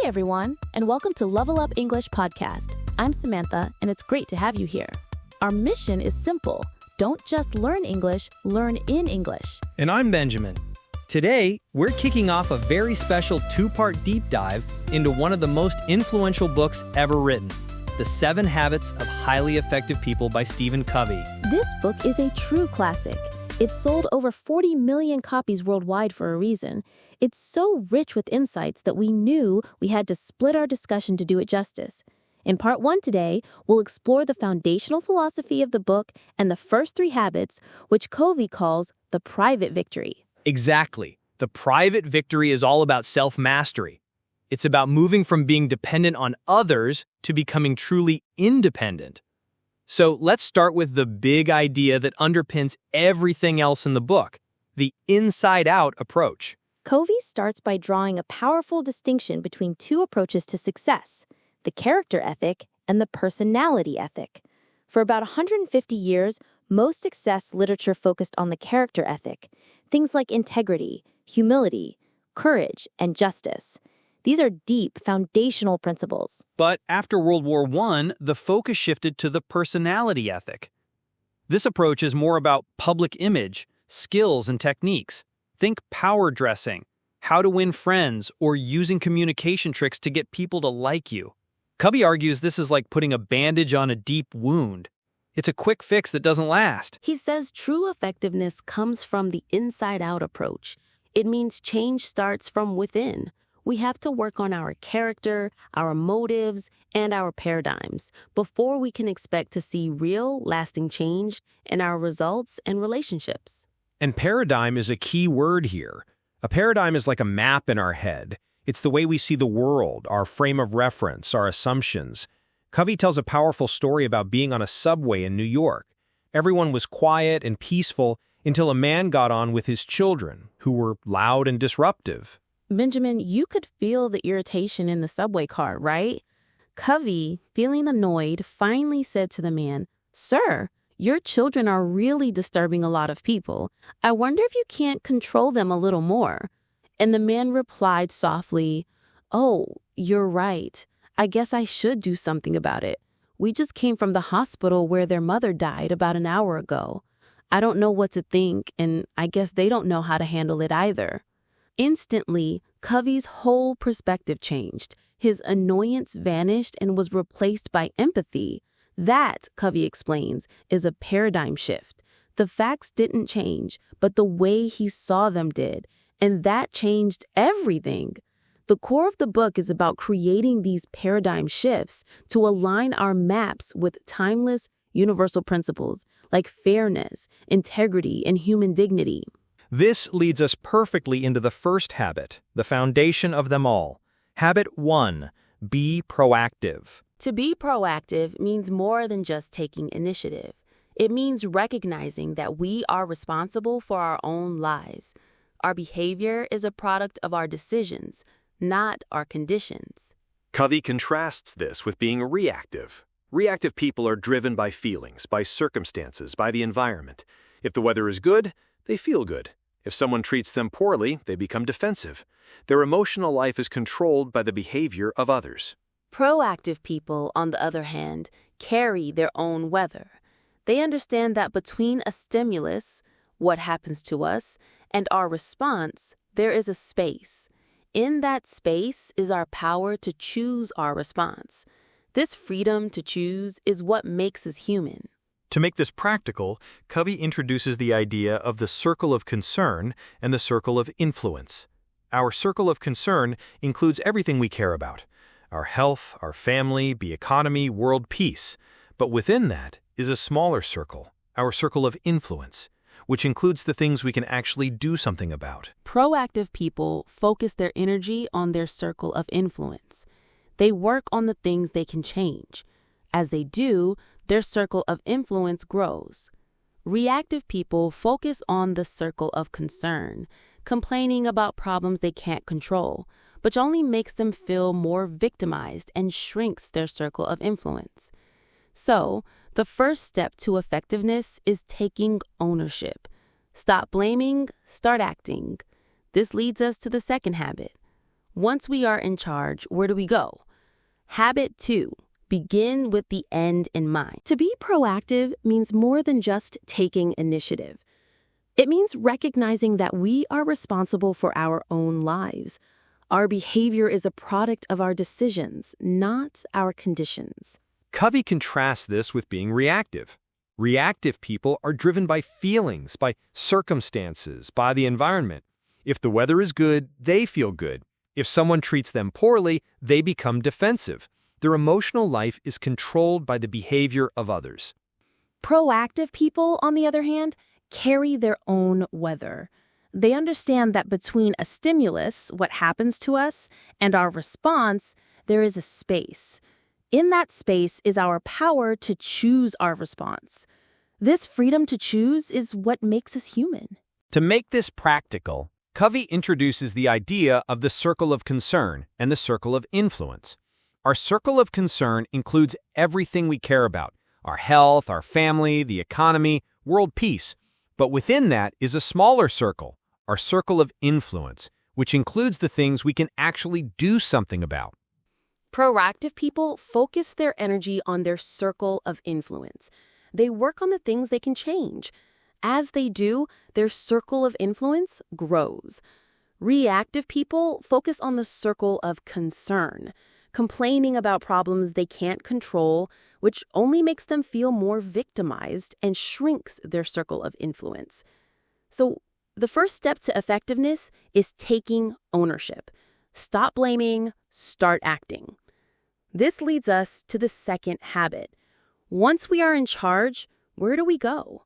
Hey everyone, and welcome to Level Up English Podcast. I'm Samantha, and it's great to have you here. Our mission is simple. Don't just learn English, learn in English. And I'm Benjamin. Today, we're kicking off a very special two-part deep dive into one of the most influential books ever written, The 7 Habits of Highly Effective People by Stephen Covey. This book is a true classic. It's sold over 40 million copies worldwide for a reason. It's so rich with insights that we knew we had to split our discussion to do it justice. In part 1 today, we'll explore the foundational philosophy of the book and the first 3 habits, which Covey calls the private victory. Exactly. The private victory is all about self-mastery. It's about moving from being dependent on others to becoming truly independent. So let's start with the big idea that underpins everything else in the book, the inside-out approach. Covey starts by drawing a powerful distinction between 2 approaches to success, the character ethic and the personality ethic. For about 150 years, most success literature focused on the character ethic, things like integrity, humility, courage, and justice. These are deep, foundational principles. But after World War I, the focus shifted to the personality ethic. This approach is more about public image, skills, and techniques. Think power dressing, how to win friends, or using communication tricks to get people to like you. Covey argues this is like putting a bandage on a deep wound. It's a quick fix that doesn't last. He says true effectiveness comes from the inside-out approach. It means change starts from within. We have to work on our character, our motives, and our paradigms before we can expect to see real, lasting change in our results and relationships. And paradigm is a key word here. A paradigm is like a map in our head. It's the way we see the world, our frame of reference, our assumptions. Covey tells a powerful story about being on a subway in New York. Everyone was quiet and peaceful until a man got on with his children, who were loud and disruptive. Benjamin, you could feel the irritation in the subway car, right? Covey, feeling annoyed, finally said to the man, "Sir, your children are really disturbing a lot of people. I wonder if you can't control them a little more." And the man replied softly, "Oh, you're right. I guess I should do something about it. We just came from the hospital where their mother died about an hour ago. I don't know what to think, and I guess they don't know how to handle it either." Instantly, Covey's whole perspective changed. His annoyance vanished and was replaced by empathy. That, Covey explains, is a paradigm shift. The facts didn't change, but the way he saw them did, and that changed everything. The core of the book is about creating these paradigm shifts to align our maps with timeless, universal principles like fairness, integrity, and human dignity. This leads us perfectly into the first habit, the foundation of them all. Habit 1, be proactive. To be proactive means more than just taking initiative. It means recognizing that we are responsible for our own lives. Our behavior is a product of our decisions, not our conditions. Covey contrasts this with being reactive. Reactive people are driven by feelings, by circumstances, by the environment. If the weather is good, they feel good. If someone treats them poorly, they become defensive. Their emotional life is controlled by the behavior of others. Proactive people, on the other hand, carry their own weather. They understand that between a stimulus, what happens to us, and our response, there is a space. In that space is our power to choose our response. This freedom to choose is what makes us human. To make this practical, Covey introduces the idea of the circle of concern and the circle of influence. Our circle of concern includes everything we care about: our health, our family, the economy, world peace. But within that is a smaller circle, our circle of influence, which includes the things we can actually do something about. Proactive people focus their energy on their circle of influence. They work on the things they can change. As they do, their circle of influence grows. Reactive people focus on the circle of concern, complaining about problems they can't control, which only makes them feel more victimized and shrinks their circle of influence. So, the first step to effectiveness is taking ownership. Stop blaming, start acting. This leads us to the second habit. Once we are in charge, where do we go? Habit 2. Begin with the end in mind. To be proactive means more than just taking initiative. It means recognizing that we are responsible for our own lives. Our behavior is a product of our decisions, not our conditions. Covey contrasts this with being reactive. Reactive people are driven by feelings, by circumstances, by the environment. If the weather is good, they feel good. If someone treats them poorly, they become defensive. Their emotional life is controlled by the behavior of others. Proactive people, on the other hand, carry their own weather. They understand that between a stimulus, what happens to us, and our response, there is a space. In that space is our power to choose our response. This freedom to choose is what makes us human. To make this practical, Covey introduces the idea of the circle of concern and the circle of influence. Our circle of concern includes everything we care about: our health, our family, the economy, world peace. But within that is a smaller circle, our circle of influence, which includes the things we can actually do something about. Proactive people focus their energy on their circle of influence. They work on the things they can change. As they do, their circle of influence grows. Reactive people focus on the circle of concern, complaining about problems they can't control, which only makes them feel more victimized and shrinks their circle of influence. So, the first step to effectiveness is taking ownership. Stop blaming, start acting. This leads us to the second habit. Once we are in charge, where do we go?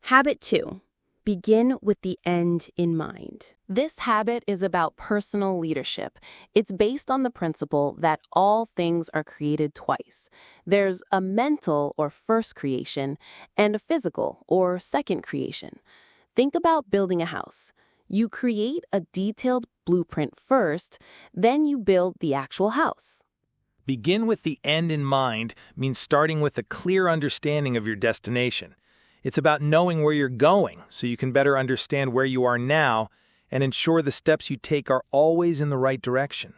Habit 2. Begin with the end in mind. This habit is about personal leadership. It's based on the principle that all things are created twice. There's a mental or first creation and a physical or second creation. Think about building a house. You create a detailed blueprint first, then you build the actual house. Begin with the end in mind means starting with a clear understanding of your destination. It's about knowing where you're going so you can better understand where you are now and ensure the steps you take are always in the right direction.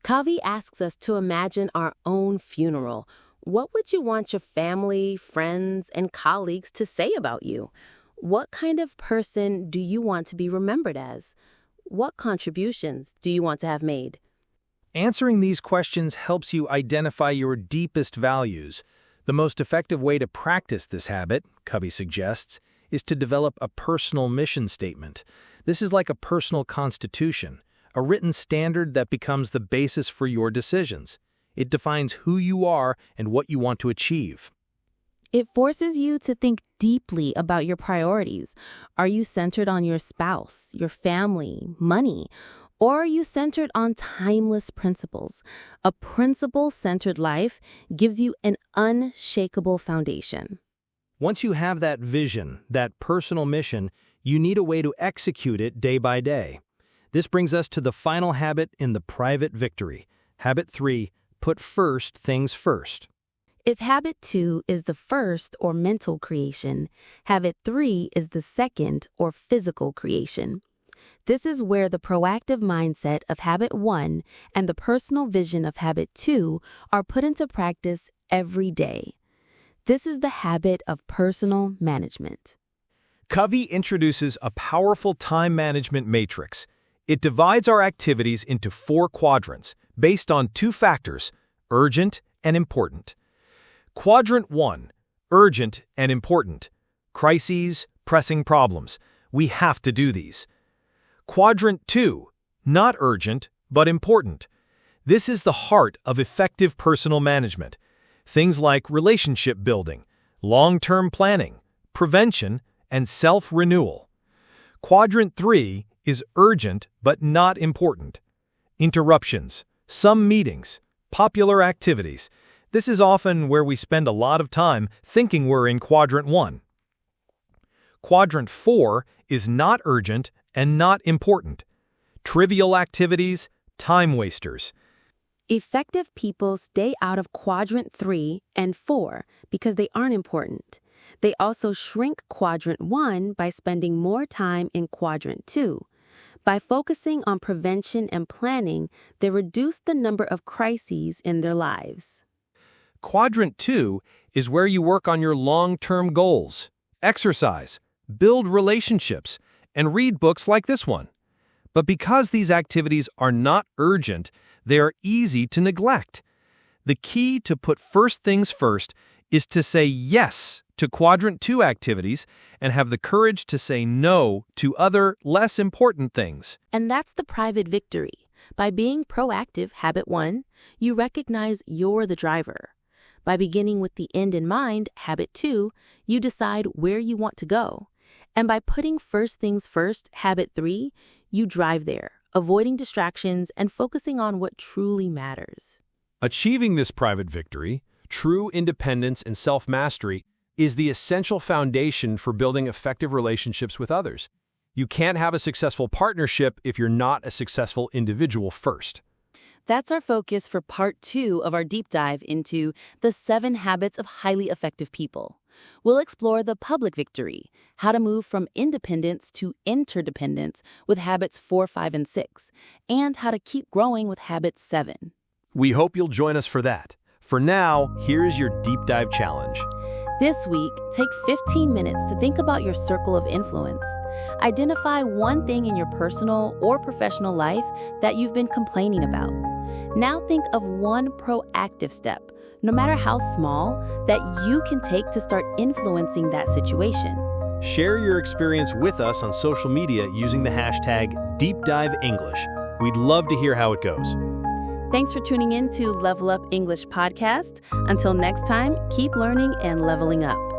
Covey asks us to imagine our own funeral. What would you want your family, friends, and colleagues to say about you? What kind of person do you want to be remembered as? What contributions do you want to have made? Answering these questions helps you identify your deepest values. The most effective way to practice this habit, Covey suggests, is to develop a personal mission statement. This is like a personal constitution, a written standard that becomes the basis for your decisions. It defines who you are and what you want to achieve. It forces you to think deeply about your priorities. Are you centered on your spouse, your family, money? Or are you centered on timeless principles? A principle-centered life gives you an unshakable foundation. Once you have that vision, that personal mission, you need a way to execute it day by day. This brings us to the final habit in the private victory. Habit 3, put first things first. If habit 2 is the first or mental creation, habit 3 is the second or physical creation. This is where the proactive mindset of habit 1 and the personal vision of habit 2 are put into practice every day. This is the habit of personal management. Covey introduces a powerful time management matrix. It divides our activities into 4 quadrants based on 2 factors, urgent and important. Quadrant 1, urgent and important. Crises, pressing problems. We have to do these. Quadrant 2, not urgent, but important. This is the heart of effective personal management. Things like relationship building, long-term planning, prevention, and self-renewal. Quadrant 3 is urgent but not important. Interruptions, some meetings, popular activities. This is often where we spend a lot of time thinking we're in Quadrant 1. Quadrant 4 is not urgent and not important. Trivial activities, time wasters. Effective people stay out of quadrant 3 and 4 because they aren't important. They also shrink quadrant 1 by spending more time in quadrant 2. By focusing on prevention and planning, they reduce the number of crises in their lives. Quadrant 2 is where you work on your long-term goals, exercise, build relationships, and read books like this one. But because these activities are not urgent, they are easy to neglect. The key to put first things first is to say yes to Quadrant 2 activities and have the courage to say no to other, less important things. And that's the private victory. By being proactive, habit 1, you recognize you're the driver. By beginning with the end in mind, habit 2, you decide where you want to go. And by putting first things first, habit 3, you drive there, avoiding distractions and focusing on what truly matters. Achieving this private victory, true independence and self-mastery, is the essential foundation for building effective relationships with others. You can't have a successful partnership if you're not a successful individual first. That's our focus for part 2 of our deep dive into the 7 habits of highly effective people. We'll explore the public victory, how to move from independence to interdependence with habits 4, 5, and 6, and how to keep growing with habit 7. We hope you'll join us for that. For now, here's your deep dive challenge. This week, take 15 minutes to think about your circle of influence. Identify one thing in your personal or professional life that you've been complaining about. Now think of one proactive step, no matter how small, that you can take to start influencing that situation. Share your experience with us on social media using the hashtag DeepDiveEnglish. We'd love to hear how it goes. Thanks for tuning in to Level Up English Podcast. Until next time, keep learning and leveling up.